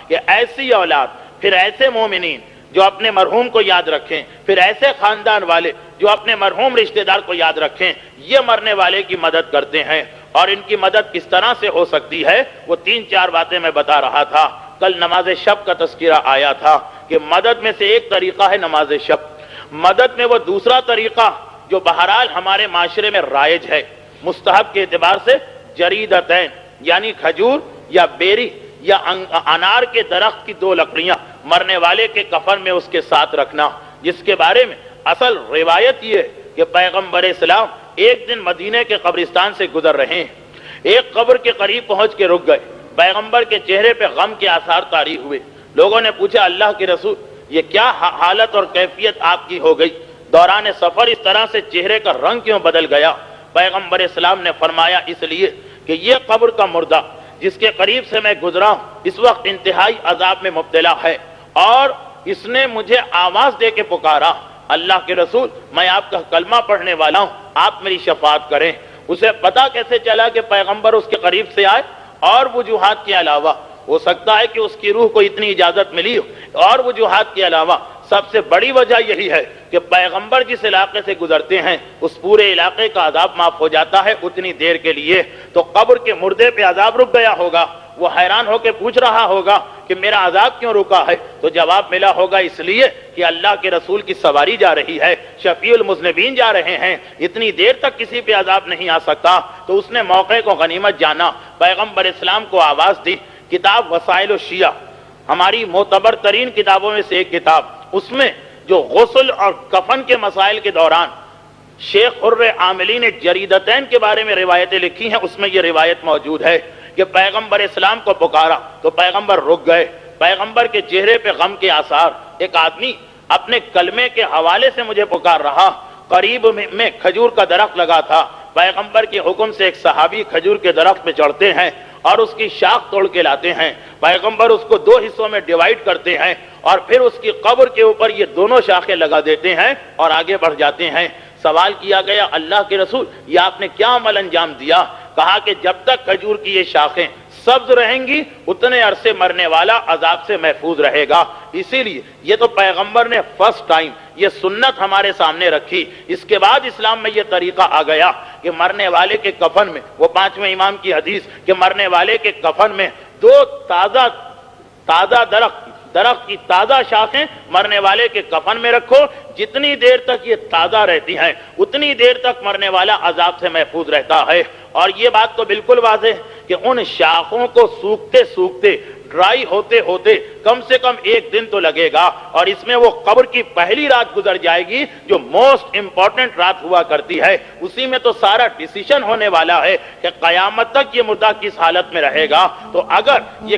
کہ ایسی اولاد، پھر ایسے مومنین جو اپنے مرحوم کو یاد رکھیں، پھر ایسے خاندان والے جو اپنے مرحوم رشتہ دار کو یاد رکھیں، یہ مرنے والے کی مدد کرتے ہیں۔ اور ان کی مدد کس طرح سے ہو سکتی ہے، وہ 3-4 باتیں میں بتا رہا تھا۔ کل نماز شب کا تذکرہ آیا تھا کہ مدد میں سے ایک طریقہ ہے نماز شب۔ مدد میں وہ دوسرا طریقہ جو بہرحال ہمارے معاشرے میں رائج ہے، مستحب کے اعتبار سے، جریدتین یعنی کھجور یا بیری یا انار کے درخت کی 2 لکڑیاں مرنے والے کے کفن میں اس کے ساتھ رکھنا، جس کے بارے میں اصل روایت یہ ہے کہ پیغمبر اسلام ایک دن مدینے کے قبرستان سے گزر رہے ہیں، ایک قبر کے قریب پہنچ کے رک گئے، پیغمبر کے چہرے پہ غم کے آثار طاری ہوئے۔ لوگوں نے پوچھا اللہ کے رسول یہ کیا حالت اور کیفیت آپ کی ہو گئی، دوران سفر اس طرح سے چہرے کا رنگ کیوں بدل گیا؟ پیغمبر اسلام نے فرمایا اس لیے کہ یہ قبر کا مردہ جس کے قریب سے میں گزرا ہوں اس وقت انتہائی عذاب میں مبتلا ہے، اور اس نے مجھے آواز دے کے پکارا اللہ کے رسول میں آپ کا کلمہ پڑھنے والا ہوں، آپ میری شفاعت کریں۔ اسے پتا کیسے چلا کہ پیغمبر اس کے قریب سے آئے؟ اور وجوہات کے علاوہ ہو سکتا ہے کہ اس کی روح کو اتنی اجازت ملی ہو، اور وجوہات کے علاوہ سب سے بڑی وجہ یہی ہے کہ پیغمبر جس علاقے سے گزرتے ہیں اس پورے علاقے کا عذاب معاف ہو جاتا ہے اتنی دیر کے لیے۔ تو قبر کے مردے پہ عذاب رک گیا ہوگا، وہ حیران ہو کے پوچھ رہا ہوگا کہ میرا عذاب کیوں رکا ہے؟ تو جواب ملا ہوگا اس لیے کہ اللہ کے رسول کی سواری جا رہی ہے، شفیع المذنبین جا رہے ہیں، اتنی دیر تک کسی پہ عذاب نہیں آ سکتا۔ تو اس نے موقع کو غنیمت جانا، پیغمبر اسلام کو آواز دی۔ کتاب وسائل الشیعہ ہماری معتبر ترین کتابوں میں سے ایک کتاب، اس میں جو غسل اور کفن کے مسائل کے دوران شیخ حر عاملی نے جریدتین کے بارے میں روایتیں لکھی ہیں، اس میں یہ روایت موجود ہے کہ پیغمبر اسلام کو پکارا تو پیغمبر رک گئے، پیغمبر کے چہرے پہ غم کے آثار۔ ایک آدمی اپنے کلمے کے حوالے سے مجھے پکار رہا، قریب میں کھجور کا درخت لگا تھا، پیغمبر کے حکم سے ایک صحابی کھجور کے درخت پہ چڑھتے ہیں اور اس کی شاخ توڑ کے لاتے ہیں، پیغمبر اس کو 2 حصوں میں ڈیوائیڈ کرتے ہیں اور پھر اس کی قبر کے اوپر یہ دونوں شاخیں لگا دیتے ہیں اور آگے بڑھ جاتے ہیں۔ سوال کیا گیا اللہ کے رسول یہ آپ نے کیا عمل انجام دیا؟ کہا کہ جب تک کھجور کی یہ شاخیں سبز رہیں گی اتنے عرصے مرنے والا عذاب سے محفوظ رہے گا۔ اسی لیے یہ تو پیغمبر نے فرسٹ ٹائم یہ سنت ہمارے سامنے رکھی، اس کے بعد اسلام میں یہ طریقہ آ گیا کہ مرنے والے کے کفن میں، وہ 5ویں امام کی حدیث کہ مرنے والے کے کفن میں 2 تازہ درخت کی تازہ شاخیں مرنے والے کے کفن میں رکھو، جتنی دیر تک یہ تازہ رہتی ہیں اتنی دیر تک مرنے والا عذاب سے محفوظ رہتا ہے۔ اور یہ بات تو بالکل واضح ہے کہ ان شاخوں کو سوکھتے سوکھتے ڈرائی ہوتے ہوتے کم سے کم 1 دن تو لگے گا، اور اس میں وہ قبر کی پہلی رات گزر جائے گی جو موسٹ امپورٹنٹ رات ہوا کرتی ہے، اسی میں تو سارا ڈیسیشن ہونے والا ہے کہ قیامت تک یہ مردہ کس حالت میں رہے گا۔ تو اگر یہ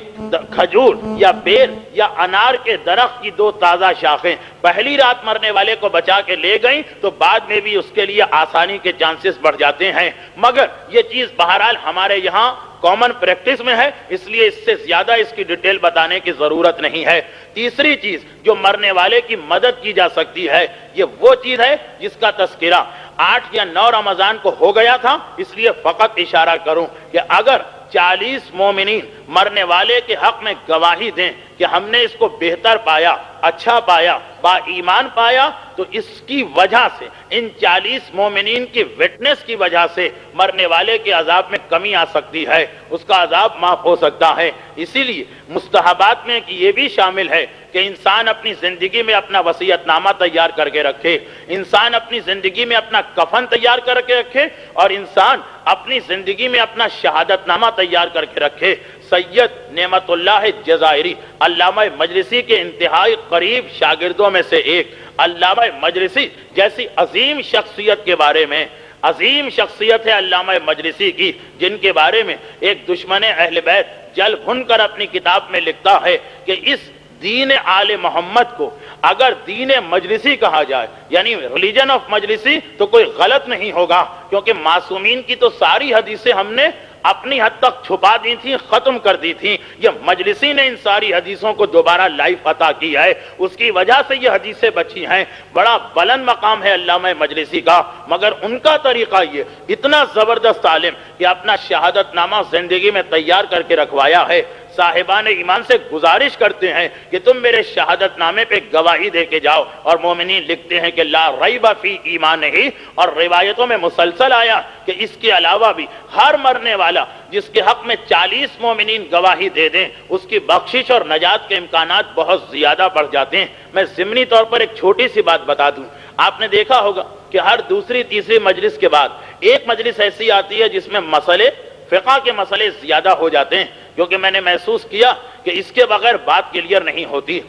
کھجور یا بیر یا انار کے درخت کی 2 تازہ شاخیں پہلی رات مرنے والے کو بچا کے لے گئیں تو بعد میں بھی اس کے لیے آسانی کے چانسز بڑھ جاتے ہیں، مگر یہ چیز بہرحال ہمارے یہاں کامن پریکٹس میں ہے، اس لیے اس سے زیادہ اس کی ڈیٹیل بتانے کی ضرورت نہیں ہے۔ تیسری چیز جو مرنے والے کی مدد کی جا سکتی ہے یہ وہ چیز ہے جس کا تذکرہ 8 یا 9 رمضان کو ہو گیا تھا، اس لیے فقط اشارہ کروں کہ اگر 40 مومنین مرنے والے کے حق میں گواہی دیں کہ ہم نے اس کو بہتر پایا، اچھا پایا، با ایمان پایا، تو اس کی وجہ سے ان 40 مومنین کی وٹنس کی وجہ سے مرنے والے کے عذاب میں کمی آ سکتی ہے، اس کا عذاب معاف ہو سکتا ہے۔ اسی لیے مستحبات میں یہ بھی شامل ہے کہ انسان اپنی زندگی میں اپنا وصیت نامہ تیار کر کے رکھے، انسان اپنی زندگی میں اپنا کفن تیار کر کے رکھے، اور انسان اپنی زندگی میں اپنا شہادت نامہ تیار کر کے رکھے۔ سید نعمت اللہ جزائری علامہ مجلسی کے انتہائی قریب شاگردوں میں سے ایک، علامہ مجلسی جیسی عظیم شخصیت کے بارے میں، عظیم شخصیت ہے علامہ مجلسی کی، جن کے بارے میں ایک دشمن اہل بیت جل بھن کر اپنی کتاب میں لکھتا ہے کہ اس دین آل محمد کو اگر دین مجلسی کہا جائے یعنی ریلیجن آف مجلسی تو کوئی غلط نہیں ہوگا، کیونکہ معصومین کی تو ساری حدیثیں ہم نے اپنی حد تک چھپا دی تھی، ختم کر دی تھی، یہ مجلسی نے ان ساری حدیثوں کو دوبارہ لائف عطا کی ہے، اس کی وجہ سے یہ حدیثیں بچی ہیں۔ بڑا بلند مقام ہے علامہ مجلسی کا، مگر ان کا طریقہ یہ اتنا زبردست عالم کہ اپنا شہادت نامہ زندگی میں تیار کر کے رکھوایا ہے۔ صاحبان ایمان سے گزارش کرتے ہیں کہ تم میرے شہادت نامے پہ گواہی دے کے جاؤ، اور مومنین لکھتے ہیں کہ لا ریب فی ایمان ہی، اور روایتوں میں مسلسل آیا کہ اس کے علاوہ بھی ہر مرنے والا جس کے حق میں 40 مومنین گواہی دے دیں اس کی بخشش اور نجات کے امکانات بہت زیادہ بڑھ جاتے ہیں۔ میں ضمنی طور پر ایک چھوٹی سی بات بتا دوں، آپ نے دیکھا ہوگا کہ ہر دوسری تیسری مجلس کے بعد ایک مجلس ایسی آتی ہے جس میں مسئلے فقہ کے مسئلے زیادہ ہو جاتے ہیں، کیونکہ میں نے محسوس کیا کہ اس کے بغیر بات کلیئر نہیں ہوتی۔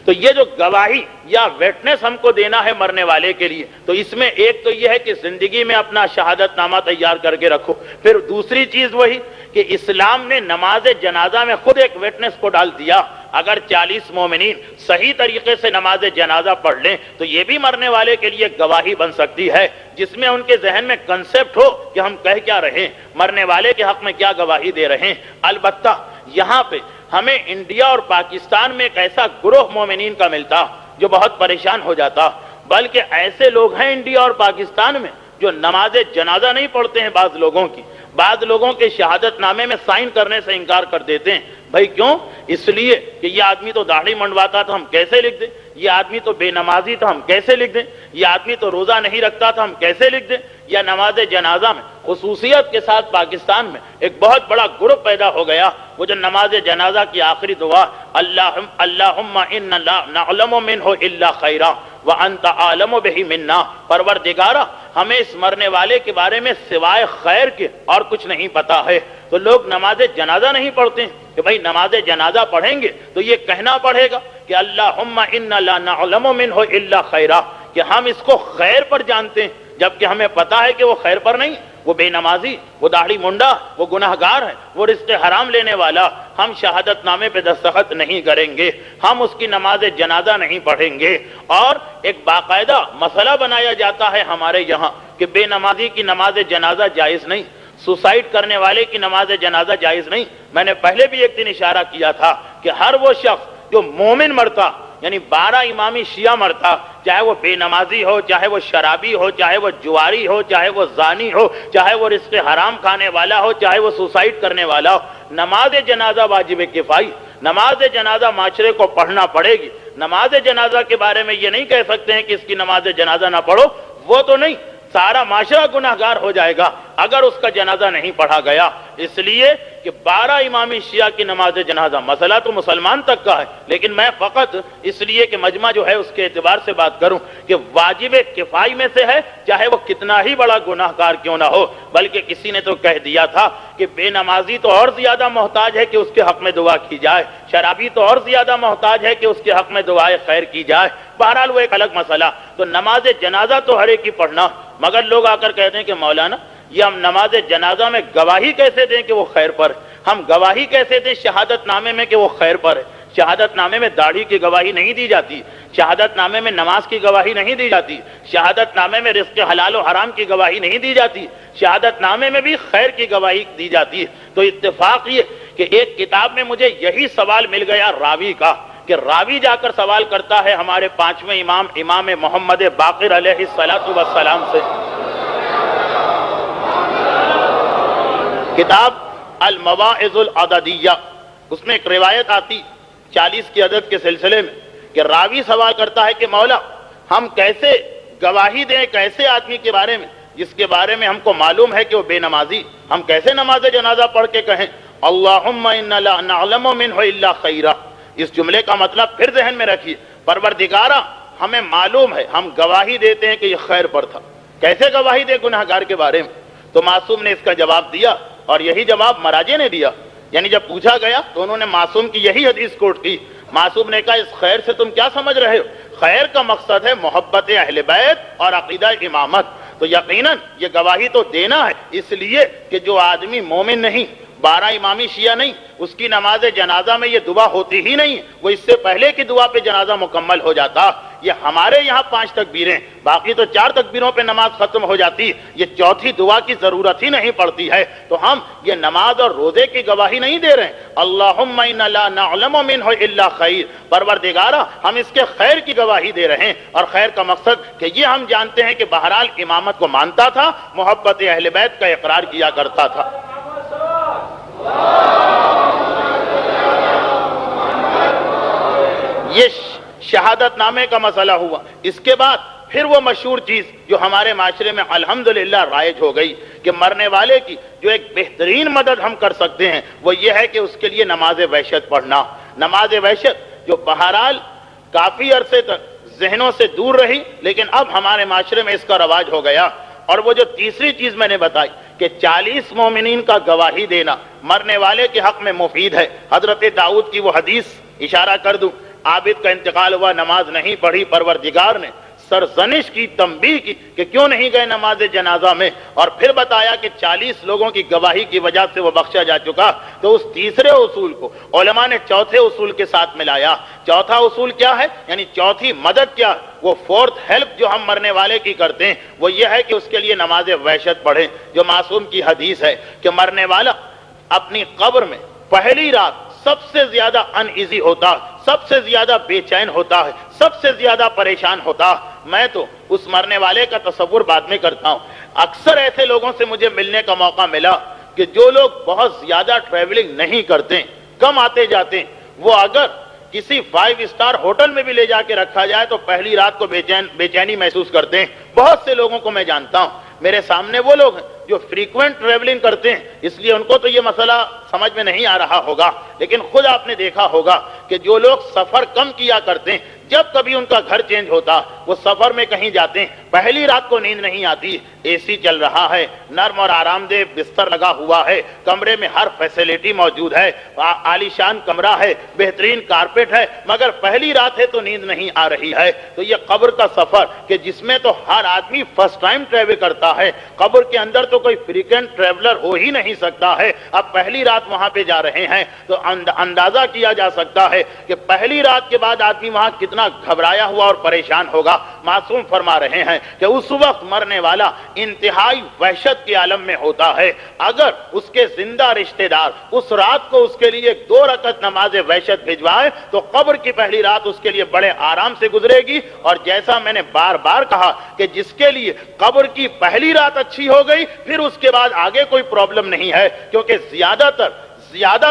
تو یہ جو گواہی یا ویٹنس ہم کو دینا ہے مرنے والے کے لیے، تو اس میں ایک تو یہ ہے کہ زندگی میں اپنا شہادت نامہ تیار کر کے رکھو، پھر دوسری چیز وہی کہ اسلام نے نماز جنازہ میں خود ایک ویٹنس کو ڈال دیا۔ اگر 40 مومنین صحیح طریقے سے نماز جنازہ پڑھ لیں تو یہ بھی مرنے والے کے لیے گواہی بن سکتی ہے، جس میں ان کے ذہن میں کنسپٹ ہو کہ ہم کہہ کیا رہے ہیں، مرنے والے کے حق میں کیا گواہی دے رہے ہیں۔ البتہ یہاں پہ ہمیں انڈیا اور پاکستان میں ایک ایسا گروہ مومنین کا ملتا جو بہت پریشان ہو جاتا، بلکہ ایسے لوگ ہیں انڈیا اور پاکستان میں جو نماز جنازہ نہیں پڑھتے ہیں، بعض لوگوں کے شہادت نامے میں سائن کرنے سے انکار کر دیتے ہیں۔ بھائی کیوں؟ اس لیے کہ یہ آدمی تو داڑھی منڈواتا تھا، ہم کیسے لکھ دیں؟ یہ آدمی تو بے نمازی تھا، ہم کیسے لکھ دیں؟ یہ آدمی تو روزہ نہیں رکھتا تھا، ہم کیسے لکھ دیں؟ یا نماز جنازہ میں خصوصیت کے ساتھ پاکستان میں ایک بہت بڑا گروپ پیدا ہو گیا، وہ جو نماز جنازہ کی آخری دعا اللہم انا لا نعلم منہ الا خیرا وانت عالم بہ منا، پروردگارا ہمیں اس مرنے والے کے بارے میں سوائے خیر کے اور کچھ نہیں پتا ہے۔ تو لوگ نماز جنازہ نہیں پڑھتے ہیں کہ بھائی نماز جنازہ پڑھیں گے تو یہ کہنا پڑے گا کہ اللہم انا لا نعلم منہ الا خیرا، کہ ہم اس کو خیر پر جانتے ہیں، جبکہ ہمیں پتا ہے کہ وہ خیر پر نہیں، وہ بے نمازی، وہ داڑھی منڈا، وہ گناہگار ہے، وہ رزق حرام لینے والا۔ ہم شہادت نامے پہ دستخط نہیں کریں گے، ہم اس کی نماز جنازہ نہیں پڑھیں گے۔ اور ایک باقاعدہ مسئلہ بنایا جاتا ہے ہمارے یہاں کہ بے نمازی کی نماز جنازہ جائز نہیں، سوسائڈ کرنے والے کی نماز جنازہ جائز نہیں۔ میں نے پہلے بھی ایک دن اشارہ کیا تھا کہ ہر وہ شخص جو مومن مرتا، یعنی 12 امامی شیعہ مرتا، چاہے وہ بے نمازی ہو، چاہے وہ شرابی ہو، چاہے وہ جواری ہو، چاہے وہ زانی ہو، چاہے وہ رزق حرام کھانے والا ہو، چاہے وہ سوسائڈ کرنے والا ہو، نماز جنازہ واجب کفائی، نماز جنازہ معاشرے کو پڑھنا پڑے گی۔ نماز جنازہ کے بارے میں یہ نہیں کہہ سکتے ہیں کہ اس کی نماز جنازہ نہ پڑھو، وہ تو نہیں، سارا معاشرہ گناہگار ہو جائے گا اگر اس کا جنازہ نہیں پڑھا گیا، اس لیے کہ 12 امامی شیعہ کی نماز جنازہ مسئلہ تو مسلمان تک کا ہے، لیکن میں فقط اس لیے کہ مجمع جو ہے اس کے اعتبار سے بات کروں کہ واجب کفائی میں سے ہے، چاہے وہ کتنا ہی بڑا گناہگار کیوں نہ ہو۔ بلکہ کسی نے تو کہہ دیا تھا کہ بے نمازی تو اور زیادہ محتاج ہے کہ اس کے حق میں دعا کی جائے، شرابی تو اور زیادہ محتاج ہے کہ اس کے حق میں دعائے خیر کی جائے۔ بہرحال وہ ایک الگ مسئلہ۔ تو نماز جنازہ تو ہر ایک کی پڑھنا، مگر لوگ آ کر کہتے ہیں کہ مولانا یہ ہم نماز جنازہ میں گواہی کیسے دیں کہ وہ خیر پر ہے؟ ہم گواہی کیسے دیں شہادت نامے میں کہ وہ خیر پر ہے؟ شہادت نامے میں داڑھی کی گواہی نہیں دی جاتی، شہادت نامے میں نماز کی گواہی نہیں دی جاتی، شہادت نامے میں رزق حلال و حرام کی گواہی نہیں دی جاتی، شہادت نامے میں بھی خیر کی گواہی دی جاتی ہے۔ تو اتفاق یہ کہ ایک کتاب میں مجھے یہی سوال مل گیا راوی کا، کہ راوی جا کر سوال کرتا ہے ہمارے 5ویں امام امام محمد باقر علیہ السلام سے۔ کتاب المواعظ العددیہ، اس میں ایک روایت آتی 40 کی عدد کے سلسلے میں کہ راوی سوال کرتا ہے کہ مولا ہم کیسے گواہی دیں کیسے آدمی کے بارے میں جس کے بارے میں ہم کو معلوم ہے کہ وہ بے نمازی، ہم کیسے نماز جنازہ پڑھ کے کہیں اللہم انا لا نعلم منہ الا خیرا؟ اس جملے کا مطلب پھر ذہن میں رکھیے، پروردگارا ہمیں معلوم ہے، ہم گواہی دیتے ہیں کہ یہ خیر پر تھا، کیسے گواہی دے گناہگار کے بارے میں؟ تو معصوم نے اس کا جواب دیا، اور یہی جواب مراجع نے دیا، یعنی جب پوچھا گیا تو انہوں نے معصوم کی یہی حدیث کوٹ کی۔ معصوم نے کہا اس خیر سے تم کیا سمجھ رہے ہو؟ خیر کا مقصد ہے محبت اہل بیت اور عقیدہ امامت، تو یقیناً یہ گواہی تو دینا ہے، اس لیے کہ جو آدمی مومن نہیں، 12 امامی شیعہ نہیں، اس کی نماز جنازہ میں یہ دعا ہوتی ہی نہیں، وہ اس سے پہلے کی دعا پہ جنازہ مکمل ہو جاتا۔ یہ ہمارے یہاں 5 تکبیریں، باقی تو 4 تکبیروں پہ نماز ختم ہو جاتی، یہ چوتھی دعا کی ضرورت ہی نہیں پڑتی ہے۔ تو ہم یہ نماز اور روزے کی گواہی نہیں دے رہے ہیں اللہم انا لا نعلم منہ الا خیر، پروردگارا ہم اس کے خیر کی گواہی دے رہے ہیں، اور خیر کا مقصد کہ یہ ہم جانتے ہیں کہ بہرحال امامت کو مانتا تھا، محبت اہل بیت کا اقرار کیا کرتا تھا۔ یہ شہادت نامے کا مسئلہ ہوا۔ اس کے بعد پھر وہ مشہور چیز جو ہمارے معاشرے میں الحمدللہ رائج ہو گئی کہ مرنے والے کی جو ایک بہترین مدد ہم کر سکتے ہیں وہ یہ ہے کہ اس کے لیے نماز وحشت پڑھنا۔ نماز وحشت جو بہرحال کافی عرصے تک ذہنوں سے دور رہی، لیکن اب ہمارے معاشرے میں اس کا رواج ہو گیا۔ اور وہ جو تیسری چیز میں نے بتائی کہ 40 مومنین کا گواہی دینا مرنے والے کے حق میں مفید ہے۔ حضرت داؤد کی وہ حدیث اشارہ کر دوں، عابد کا انتقال ہوا، نماز نہیں پڑھی، پروردگار نے سرزنش کی، تنبیہ کی کہ کیوں نہیں گئے نماز جنازہ میں، اور پھر بتایا کہ 40 لوگوں کی گواہی کی وجہ سے وہ بخشا جا چکا۔ تو اس تیسرے اصول کو علماء نے چوتھے اصول کے ساتھ ملایا۔ چوتھا اصول کیا ہے؟ یعنی چوتھی مدد کیا؟ وہ فورتھ ہیلپ جو ہم مرنے والے کی کرتے ہیں وہ یہ ہے کہ اس کے لیے نماز وحشت پڑھیں۔ جو معصوم کی حدیث ہے کہ مرنے والا اپنی قبر میں پہلی رات سب سے زیادہ ان ایزی ہوتا، سب سے زیادہ بے چین ہوتا ہے، سب سے زیادہ پریشان ہوتا۔ میں تو اس مرنے والے کا تصور بعد میں کرتا ہوں۔ اکثر ایسے لوگوں سے مجھے ملنے کا موقع ملا کہ جو لوگ بہت زیادہ ٹریولنگ نہیں کرتے، کم آتے جاتے ہیں، وہ اگر کسی 5 اسٹار ہوٹل میں بھی لے جا کے رکھا جائے تو پہلی رات کو بے چینی محسوس کرتے ہیں۔ بہت سے لوگوں کو میں جانتا ہوں، میرے سامنے وہ لوگ ہیں جو فریکوینٹ ٹریولنگ کرتے ہیں، اس لیے ان کو تو یہ مسئلہ سمجھ میں نہیں آ رہا ہوگا، لیکن خود آپ نے دیکھا ہوگا کہ جو لوگ سفر کم کیا کرتے ہیں، جب کبھی ان کا گھر چینج ہوتا، وہ سفر میں کہیں جاتے ہیں، پہلی رات کو نیند نہیں آتی، اے سی چل رہا ہے، نرم اور آرام دہ بستر لگا ہوا ہے، کمرے میں ہر فیسلٹی موجود ہے، عالی شان کمرہ ہے، بہترین کارپیٹ ہے، مگر پہلی رات ہے تو نیند نہیں آ رہی ہے۔ تو یہ قبر کا سفر کہ جس میں تو ہر آدمی فرسٹ ٹائم ٹریول کرتا ہے، قبر کے اندر تو کوئی فریکوینٹ ٹریولر ہو ہی نہیں سکتا ہے، اب پہلی رات وہاں پہ جا رہے ہیں تو اندازہ کیا جا سکتا ہے کہ پہلی رات کے بعد آدمی وہاں کتنا گھبرایا ہوا اور پریشان ہوگا۔ معصوم فرما رہے ہیں کہ اس وقت مرنے والا انتہائی وحشت کے عالم میں ہوتا ہے۔ اگر اس کے زندہ رشتہ دار اس رات کو اس کے لیے 2 رکعت نماز وحشت بھجوائے تو قبر کی پہلی رات اس کے لیے بڑے آرام سے گزرے گی۔ اور جیسا میں نے بار بار کہا کہ جس کے لیے قبر کی پہلی رات اچھی ہو گئی پھر اس کے بعد آگے کوئی پرابلم نہیں ہے، کیونکہ زیادہ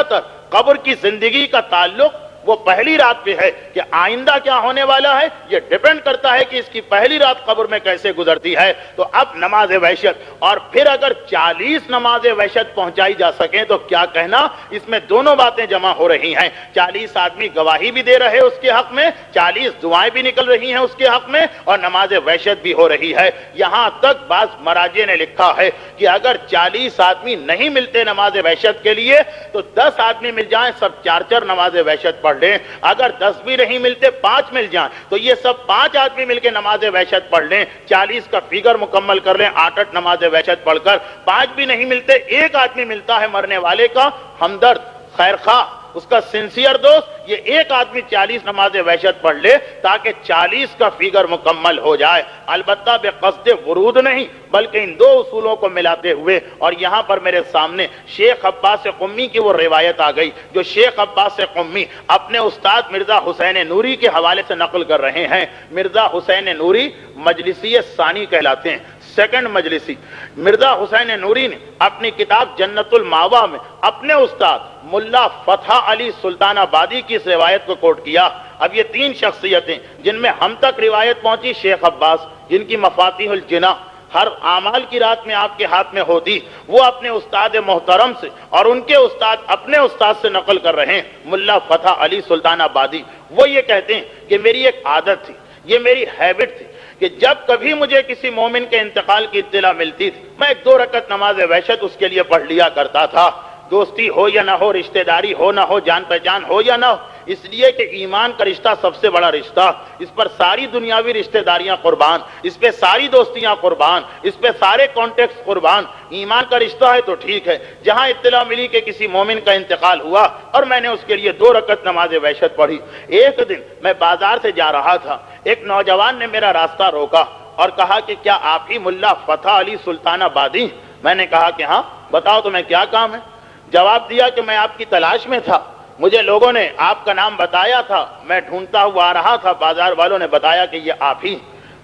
تر قبر کی زندگی کا تعلق وہ پہلی رات پہ ہے کہ آئندہ کیا ہونے والا ہے یہ ڈیپینڈ کرتا ہے کہ اس کی پہلی رات قبر میں کیسے گزرتی ہے۔ تو اب نماز وحشت، اور پھر اگر 40 نماز وحشت پہنچائی جا سکیں تو کیا کہنا، اس میں دونوں باتیں جمع ہو رہی ہیں۔ 40 آدمی گواہی بھی دے رہے اس کے حق میں، 40 دعائیں بھی نکل رہی ہیں اس کے حق میں، اور نماز وحشت بھی ہو رہی ہے۔ یہاں تک بعض مراجع نے لکھا ہے کہ اگر 40 آدمی نہیں ملتے نماز وحشت کے لیے تو 10 آدمی مل جائیں، سب 4 نماز وحشت پڑھ لیں۔ اگر 10 بھی نہیں ملتے، 5 مل جائیں تو یہ سب 5 آدمی مل کے نماز وحشت پڑھ لیں، 40 کا فگر مکمل کر لیں، 8 نماز وحشت پڑھ کر۔ 5 بھی نہیں ملتے، 1 آدمی ملتا ہے مرنے والے کا ہمدرد، خیر خواہ، اس کا سنسیئر دوست، یہ 1 آدمی 40 نماز وحشت پڑھ لے تاکہ 40 کا فگر مکمل ہو جائے، البتہ بے قصد ورود نہیں بلکہ ان 2 اصولوں کو ملاتے ہوئے۔ اور یہاں پر میرے سامنے شیخ عباس قمی کی وہ روایت آ گئی جو شیخ عباس قمی اپنے استاد مرزا حسین نوری کے حوالے سے نقل کر رہے ہیں۔ مرزا حسین نوری مجلسی ثانی کہلاتے ہیں، سیکنڈ مجلسی۔ مرزا حسین نوری نے اپنی کتاب جنت الماوا میں اپنے استاد ملا فتح علی سلطان آبادی کی اس روایت کو کوٹ کیا۔ اب یہ 3 شخصیتیں جن میں ہم تک روایت پہنچی، شیخ عباس جن کی مفاتیح الجناح ہر اعمال کی رات میں آپ کے ہاتھ میں ہوتی، وہ اپنے استاد محترم سے اور ان کے استاد اپنے استاد سے نقل کر رہے ہیں، ملا فتح علی سلطان آبادی۔ وہ یہ کہتے ہیں کہ میری ایک عادت تھی، یہ میری ہیبٹ تھی کہ جب کبھی مجھے کسی مومن کے انتقال کی اطلاع ملتی تھی میں 2 رکعت نماز وحشت اس کے لیے پڑھ لیا کرتا تھا، دوستی ہو یا نہ ہو، رشتہ داری ہو نہ ہو، جان پہچان ہو یا نہ ہو، اس لیے کہ ایمان کا رشتہ سب سے بڑا رشتہ، اس پر ساری دنیاوی رشتہ داریاں قربان، اس پہ ساری دوستیاں قربان، اس پہ سارے کانٹیکٹس قربان۔ ایمان کا رشتہ ہے تو ٹھیک ہے، جہاں اطلاع ملی کہ کسی مومن کا انتقال ہوا اور میں نے اس کے لیے 2 رکعت نماز وحشت پڑھی۔ ایک دن میں بازار سے جا رہا تھا، ایک نوجوان نے میرا راستہ روکا اور کہا کہ کیا آپ ہی ملا فتح علی سلطان آبادی؟ میں نے کہا کہ ہاں، بتاؤ تمہیں کیا کام ہے؟ جواب دیا کہ میں آپ کی تلاش میں تھا، مجھے لوگوں نے آپ کا نام بتایا تھا، میں ڈھونڈتا ہوا آ رہا تھا، بازار والوں نے بتایا کہ یہ آپ ہی۔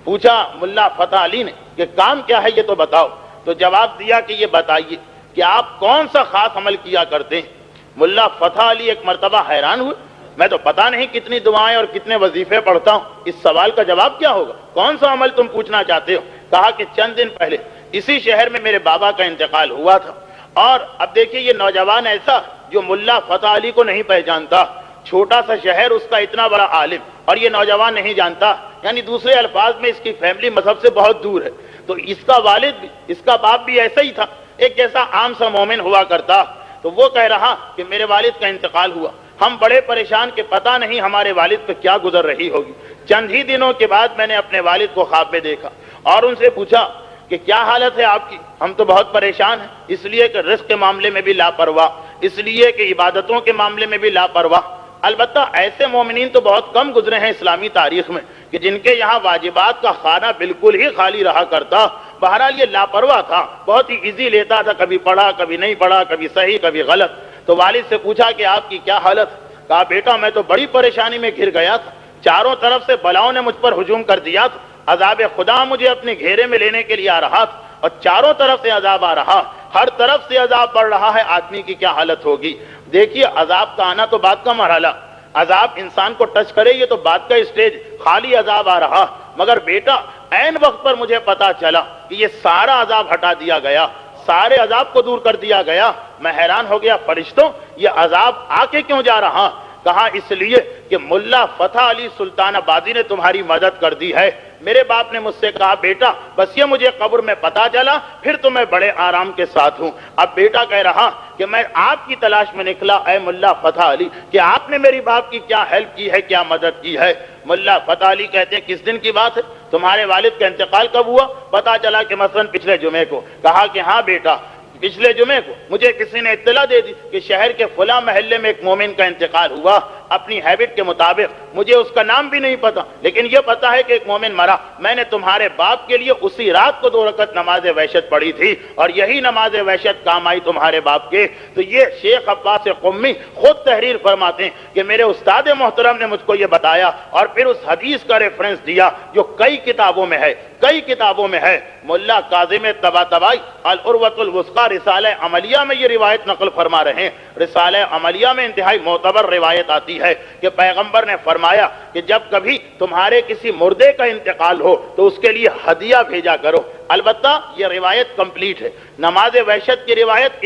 پوچھا ملا فتح علی نے کہ کام کیا ہے یہ تو بتاؤ، تو جواب دیا کہ یہ بتائیے کہ آپ کون سا خاص عمل کیا کرتے ہیں؟ ملا فتح علی ایک مرتبہ حیران ہوئے، میں تو پتہ نہیں کتنی دعائیں اور کتنے وظیفے پڑھتا ہوں، اس سوال کا جواب کیا ہوگا؟ کون سا عمل تم پوچھنا چاہتے ہو؟ کہا کہ چند دن پہلے اسی شہر میں میرے بابا کا انتقال ہوا تھا، اور اب دیکھیے یہ نوجوان ایسا جو ملا فتح علی کو نہیں پہچانتا، چھوٹا سا شہر، اس کا اتنا بڑا عالم، اور یہ نوجوان نہیں جانتا، یعنی دوسرے الفاظ میں اس کی فیملی مذہب سے بہت دور ہے۔ تو اس کا والد بھی، اس کا باپ بھی ایسا ہی تھا، ایک جیسا عام سا مومن ہوا کرتا۔ تو وہ کہہ رہا کہ میرے والد کا انتقال ہوا، ہم بڑے پریشان کہ پتہ نہیں ہمارے والد پہ کیا گزر رہی ہوگی۔ چند ہی دنوں کے بعد میں نے اپنے والد کو خواب میں دیکھا اور ان سے پوچھا کہ کیا حالت ہے آپ کی؟ ہم تو بہت پریشان ہیں، اس لیے کہ رزق کے معاملے میں بھی لاپرواہ، اس لیے کہ عبادتوں کے معاملے میں بھی لاپرواہ۔ البتہ ایسے مومنین تو بہت کم گزرے ہیں اسلامی تاریخ میں کہ جن کے یہاں واجبات کا خانہ بالکل ہی خالی رہا کرتا۔ بہرحال یہ لاپرواہ تھا، بہت ہی ایزی لیتا تھا، کبھی پڑھا کبھی نہیں پڑھا، کبھی صحیح کبھی غلط۔ تو والد سے پوچھا کہ آپ کی کیا حالت؟ کہا بیٹا میں تو بڑی پریشانی میں گھر گیا تھا، چاروں طرف سے بلاؤں نے مجھ پر ہجوم کر دیا تھا، عذاب خدا مجھے اپنے گھیرے میں لینے کے لیے آ رہا تھا، اور چاروں طرف سے عذاب آ رہا، ہر طرف سے عذاب بڑھ رہا ہے، آدمی کی کیا حالت ہوگی؟ دیکھیے عذاب کا آنا تو بات کا مرحلہ، عذاب انسان کو ٹچ کرے یہ تو بات کا اسٹیج، خالی عذاب آ رہا، مگر بیٹا عین وقت پر مجھے پتا چلا کہ یہ سارا عذاب ہٹا دیا گیا، سارے عذاب کو دور کر دیا گیا۔ میں حیران ہو گیا، فرشتوں یہ عذاب آ کے کیوں جا رہا؟ کہا اس لیے کہ ملا فتح علی سلطان آبادی نے تمہاری مدد کر دی ہے۔ میرے باپ نے مجھ سے کہا بیٹا بس یہ مجھے قبر میں پتا چلا پھر تو میں بڑے آرام کے ساتھ ہوں۔ اب بیٹا کہہ رہا کہ میں آپ کی تلاش میں نکلا اے ملا فتح علی کہ آپ نے میری باپ کی کیا ہیلپ کی ہے، کیا مدد کی ہے۔ ملا فتح علی کہتے ہیں کس دن کی بات ہے؟ تمہارے والد کا انتقال کب ہوا؟ پتا چلا کہ مثلاً پچھلے جمعے کو۔ کہا کہ ہاں بیٹا پچھلے جمعے کو مجھے کسی نے اطلاع دے دی کہ شہر کے فلاں محلے میں ایک مومن کا انتقال ہوا۔ اپنی ہیبٹ کے مطابق مجھے اس کا نام بھی نہیں پتا، لیکن یہ پتا ہے کہ ایک مومن مرا۔ میں نے تمہارے باپ کے لیے اسی رات کو 2 رکعت نماز وحشت پڑھی تھی، اور یہی نماز وحشت کام آئی تمہارے باپ کے۔ تو یہ شیخ عباس قمی خود تحریر فرماتے ہیں کہ میرے استاد محترم نے مجھ کو یہ بتایا، اور پھر اس حدیث کا ریفرنس دیا جو کئی کتابوں میں ہے، کئی کتابوں میں ہے۔ ملا کاظم طباطبائی العروۃ الوثقی رسالہ عملیہ میں یہ روایت نقل فرما رہے ہیں۔ رسالہ عملیہ میں انتہائی معتبر روایت آتی ہے کہ پیغمبر نے فرمایا کہ جب کبھی تمہارے کسی مردے کا انتقال ہو تو اس کے لیے ہدیہ بھیجا کرو۔ البتہ یہ روایت کمپلیٹ ہے، نماز وحشت کی روایت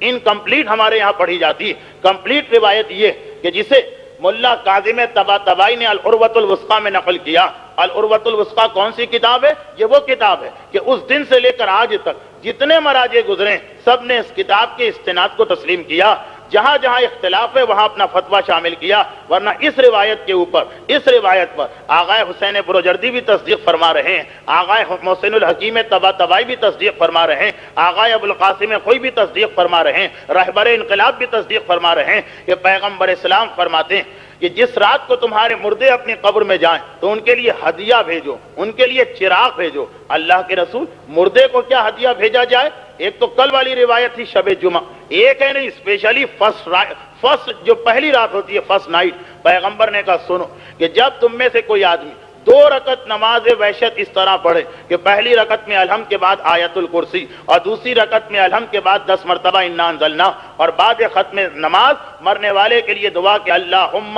انکمپلیٹ ہمارے یہاں پڑھی جاتی ہے۔ کمپلیٹ روایت یہ کہ جسے ملا کاظم طباطبائی نے العروۃ الوثقی میں نقل کیا۔ العروۃ الوثقی کون سی کتاب ہے؟ یہ وہ کتاب ہے کہ اس دن سے لے کر آج تک جتنے مراجع گزرے سب نے اس کتاب کے استناد کو تسلیم کیا، جہاں جہاں اختلاف ہے وہاں اپنا فتویٰ شامل کیا، ورنہ اس روایت کے اوپر، اس روایت پر آغائے حسین بروجردی بھی تصدیق فرما رہے ہیں، آغائے محسن الحکیم طباطبائی بھی تصدیق فرما رہے ہیں، آغائے ابوالقاسم خوئی بھی تصدیق فرما رہے ہیں، رہبر انقلاب بھی تصدیق فرما رہے ہیں کہ پیغمبر اسلام فرماتے ہیں کہ جس رات کو تمہارے مردے اپنی قبر میں جائیں تو ان کے لیے ہدیہ بھیجو، ان کے لیے چراغ بھیجو۔ اللہ کے رسول مردے کو کیا ہدیہ بھیجا جائے؟ ایک تو کل والی روایت تھی شب جمعہ، ایک ہے نہیں اسپیشلی فرسٹ جو پہلی رات ہوتی ہے، فرسٹ نائٹ۔ پیغمبر نے کہا سنو کہ جب تم میں سے کوئی آدمی 2 رکعت نماز وحشت اس طرح پڑھے کہ پہلی رکعت میں الحمد کے بعد آیت الکرسی، اور دوسری رکعت میں الحمد کے بعد 10 مرتبہ انا انزلنا، اور بعد ختم نماز مرنے والے کے لیے دعا کہ اللہم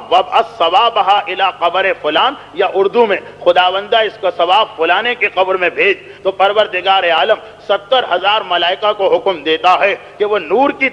وابعث ثوابہا الی قبر فلان، یا اردو میں خداوندہ اس کا ثواب فلانے کی قبر میں بھیج، تو پروردگار عالم 70,000 ملائکہ کو حکم دیتا ہے کہ وہ نور کے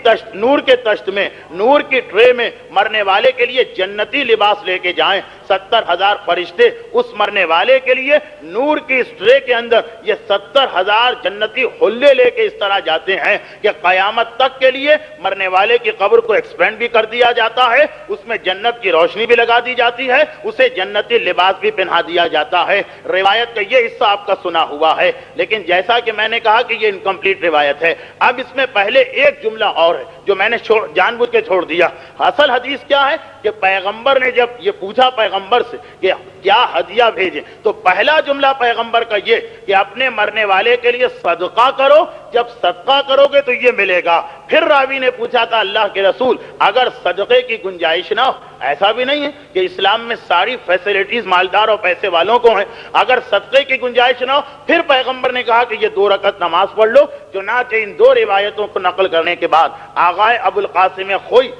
تشت میں، نور کی ٹرے میں مرنے والے کے لیے جنتی لباس لے کے جائیں۔ 70,000 فرشتے اس مرنے والے کے لیے نور کی اس ٹرے کے اندر یہ 70,000 جنتی حلے لے کے اس طرح جاتے ہیں کہ قیامت تک کے لیے مرنے والے کی قبر کو ایکسپینڈ بھی کر دیا جاتا ہے، اس میں جنت کی روشنی بھی لگا دی جاتی ہے، اسے جنتی لباس بھی پہنا دیا جاتا ہے۔ روایت کا یہ حصہ آپ کا سنا ہوا ہے، لیکن جیسا کہ میں نے کہا کہ یہ انکمپلیٹ روایت ہے۔ اب اس میں پہلے ایک جملہ اور ہے جو میں نے جان بوجھ کے چھوڑ دیا۔ اصل حدیث کیا ہے کہ پیغمبر نے جب یہ پوچھا پیغمبر سے کہ کیا ہدیہ بھیجیں، تو پہلا جملہ پیغمبر کا یہ کہ اپنے مرنے والے کے لیے صدقہ کرو، جب صدقہ کرو گے تو یہ ملے گا۔ پھر راوی نے پوچھا تھا اللہ کے رسول اگر صدقے کی گنجائش نہ ہو؟ ایسا بھی نہیں ہے کہ اسلام میں ساری فیسلٹیز مالدار اور پیسے والوں کو ہیں، اگر صدقے کی گنجائش نہ ہو پھر پیغمبر نے کہا کہ یہ 2 رکعت نماز پڑھ لو۔ چنانچہ ان 2 روایتوں کو نقل کرنے کے بعد آغائے ابوالقاسم خوئی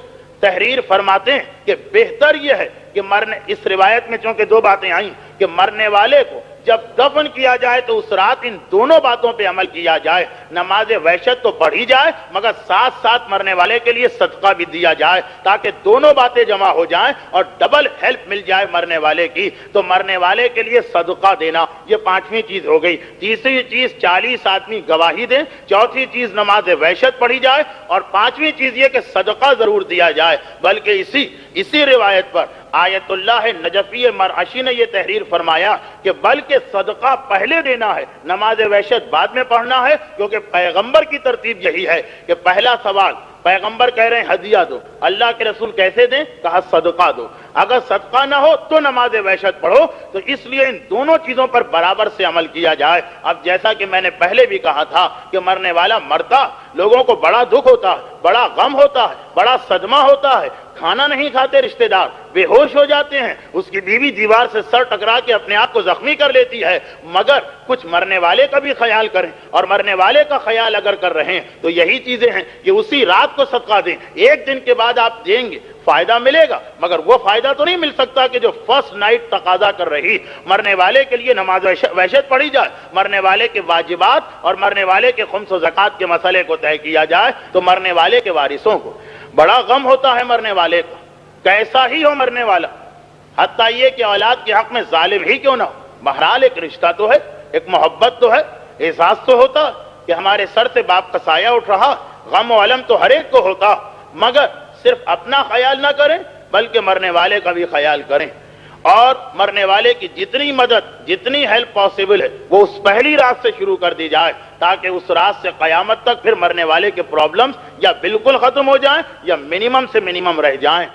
تحریر فرماتے ہیں کہ بہتر یہ ہے کہ مرنے، اس روایت میں چونکہ دو باتیں آئیں کہ مرنے والے کو جب دفن کیا جائے تو اس رات ان دونوں باتوں پہ عمل کیا جائے، نماز وحشت تو پڑھی جائے مگر ساتھ ساتھ مرنے والے کے لیے صدقہ بھی دیا جائے تاکہ دونوں باتیں جمع ہو جائیں اور ڈبل ہیلپ مل جائے مرنے والے کی۔ تو مرنے والے کے لیے صدقہ دینا یہ پانچویں چیز ہو گئی۔ تیسری چیز 40 آدمی گواہی دیں، چوتھی چیز نماز وحشت پڑھی جائے، اور پانچویں چیز یہ کہ صدقہ ضرور دیا جائے۔ بلکہ اسی روایت پر آیت اللہ نجفی مرعشی نے یہ تحریر فرمایا کہ بلکہ صدقہ پہلے دینا ہے، نماز وحشت بعد میں پڑھنا ہے، کیونکہ پیغمبر کی ترتیب یہی ہے کہ پہلا سوال پیغمبر کہہ رہے ہیں ہدیہ دو، اللہ کے رسول کیسے دیں؟ کہا صدقہ دو، اگر صدقہ نہ ہو تو نماز وحشت پڑھو۔ تو اس لیے ان دونوں چیزوں پر برابر سے عمل کیا جائے۔ اب جیسا کہ میں نے پہلے بھی کہا تھا کہ مرنے والا مرتا، لوگوں کو بڑا دکھ ہوتا ہے، بڑا غم ہوتا ہے، بڑا صدمہ ہوتا ہے، کھانا نہیں کھاتے رشتہ دار، بے ہوش ہو جاتے ہیں، اس کی بیوی دیوار سے سر ٹکرا کے اپنے آپ کو زخمی کر لیتی ہے، مگر کچھ مرنے والے کا بھی خیال کریں، اور مرنے والے کا خیال اگر کر رہے ہیں تو یہی چیزیں ہیں کہ اسی رات کو صدقہ دیں۔ ایک دن کے بعد آپ دیں گے فائدہ ملے گا، مگر وہ فائدہ تو نہیں مل سکتا کہ جو فرسٹ نائٹ تقاضا کر رہی۔ مرنے والے کے لیے نماز وحشت پڑھی جائے، مرنے والے کے واجبات اور مرنے والے کے خمس و زکوٰۃ کے مسئلے کو طے کیا جائے، تو مرنے والے کے وارثوں کو بڑا غم ہوتا ہے مرنے والے کا، کیسا ہی ہو مرنے والا، حتیٰ یہ کہ اولاد کے حق میں ظالم ہی کیوں نہ ہو، بہرحال ایک رشتہ تو ہے، ایک محبت تو ہے، احساس تو ہوتا کہ ہمارے سر سے باپ کا سایہ اٹھ رہا، غم و علم تو ہر ایک کو ہوتا، مگر صرف اپنا خیال نہ کریں بلکہ مرنے والے کا بھی خیال کریں، اور مرنے والے کی جتنی مدد، جتنی ہیلپ پاسبل ہے وہ اس پہلی رات سے شروع کر دی جائے، تاکہ اس رات سے قیامت تک پھر مرنے والے کے پرابلمز یا بالکل ختم ہو جائیں یا منیمم سے منیمم رہ جائیں۔